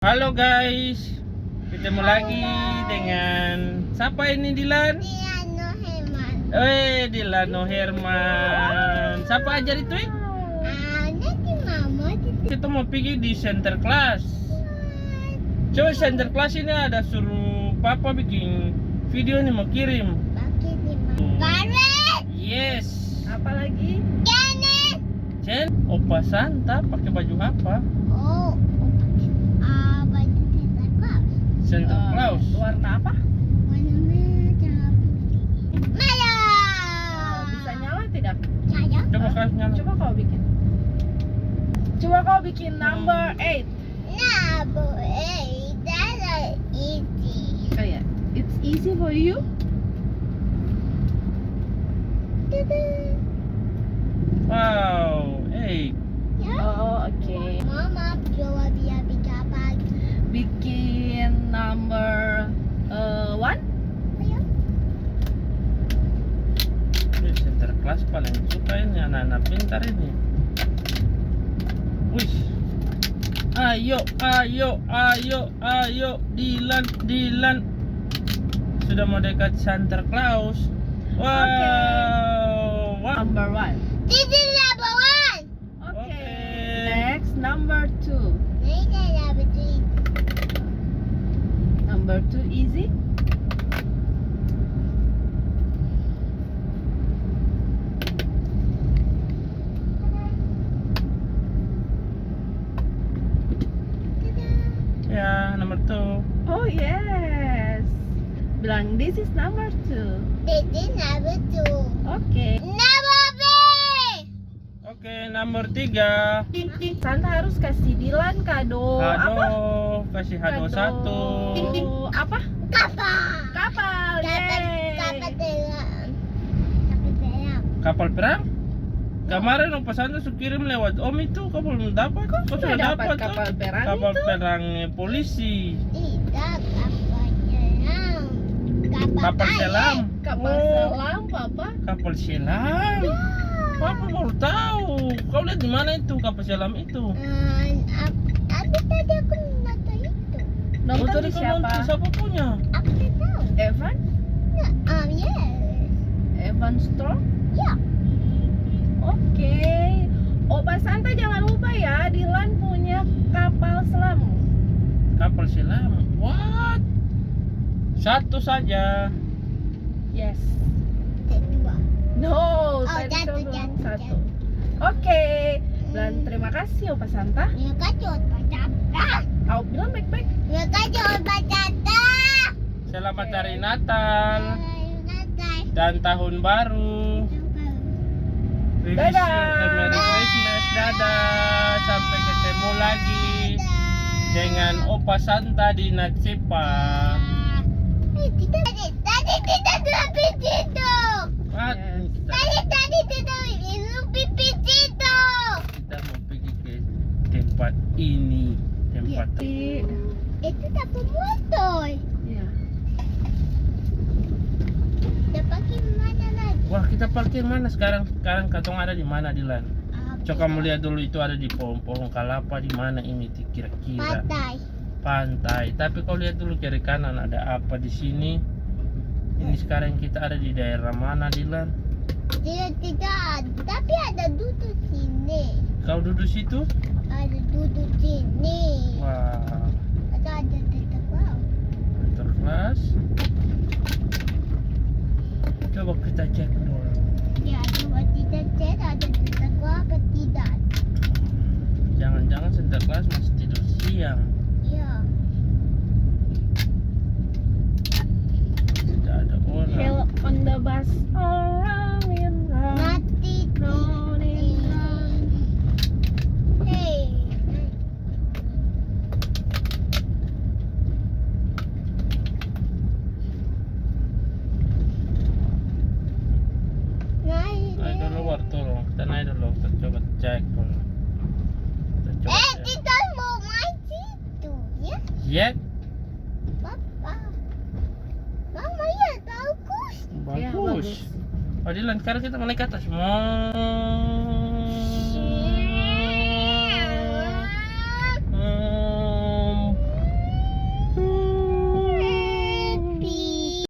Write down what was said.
Halo guys, ketemu lagi dengan siapa ini Dilan? Dilano Herman. Dilano Herman. Siapa ajar itu? Nanti mama Kita mau pergi di center class. Coba center class ini ada suruh papa bikin video nih mau kirim. pakai di mana? Karen, Yes. Apa lagi? Janet. Jen, Opa Santa pakai baju apa? Oh, baju Santa Claus. Santa Claus. Warna apa? Warna merah putih. Merah. Bisa nyala tidak? Saya. Coba kasih nyala. Coba kau bikin. Coba kau bikin number 8. Nah, that's easy. Oh ya, it's easy for you. Tada. Wow, hey. Ya. Oh, oke. Mama coba biar bikin apa lagi? Bikin number 1. Ayo. Ini center class paling suka ini anak-anak pintar ini. Wih. Ayo, Dilan. Sudah mau dekat Santa Claus. Wow. Wow. Number 1. This is number one. Oke. Oke. Next, number 2. This is number three. Number 2 easy. Ya, nomor 2. Oh yes. Bilang this is number 2. This is number two. Oke. Number three. Oke, nomor 3. Santa harus kasih Dilan kado apa? Hado, kasih hado Kado 1. apa? Kapal. Kapal. Yeay. Kapal telang. Kapal telang. Kapal perang? Kemarin Opa Santa su kirim lewat Om itu, kau belum dapat? Kau sudah dapat tuh? kapal perang Kapal itu? perangnya polisi. Tidak kapal telang. Kapal selam. Kapal Oh, selam, Papa. kapal selam. Papa baru tahu. Kau lihat di mana itu kapal selam itu? Abis tadi aku nonton itu. Nonton tadi di kau siapa? nonton siapa punya? Aku tak tahu. Evan? Yes. Evan Strong? Ya. Oke. Opa Santa jangan lupa ya, Dilan punya kapal selam. Kapal selam. What? Satu saja. Yes. Kedua. No, Oh, tadi jatuh, kau bilang jatuh, satu. Oke. Dan terima kasih Opa Santa. Terima kasih Opa Santa. Kau bilang baik-baik. Terima kasih Opa Santa. Selamat Hari Natal Natal. dan Tahun Baru. We wish you a Merry Christmas. Dadah. Sampai ketemu lagi dengan Opa Santa di Natsipa. Tadi kita sudah pergi situ. What? Yes. Tadi kita minum pipi situ. Kita mau pergi ke tempat ini. Tempat Itu tak motor. Ya. Kita pakai mana lagi? Wah, kita parkir mana sekarang? Sekarang katong ada di mana, Dilan? Coba kamu lihat dulu itu ada di pohon-pohon kelapa di mana ini kira-kira? Pantai. Pantai. Tapi kau lihat dulu kiri kanan ada apa di sini? Ini sekarang kita ada di daerah mana, Dilan? Tidak. Tapi ada duduk sini. Kau duduk situ? Ada duduk sini. Wah, Ada tetap wow. terkelas. Coba kita cek dulu. Ya, coba tidak cek ada tetap wow apa tidak. Jangan-jangan Santa Claus masih tidur siang. Ya. Tidak ada orang. Hell on the bus around and round. Mati. Round and round. Hey. Naik dulu baru turun. Kita naik dulu. Kita coba cek dulu. Kita coba cek. Kita mau main situ ya, Yek, Papa. Mama ya bagus. Ya, bagus. Oh, Dilan, sekarang kita mau naik ke atas.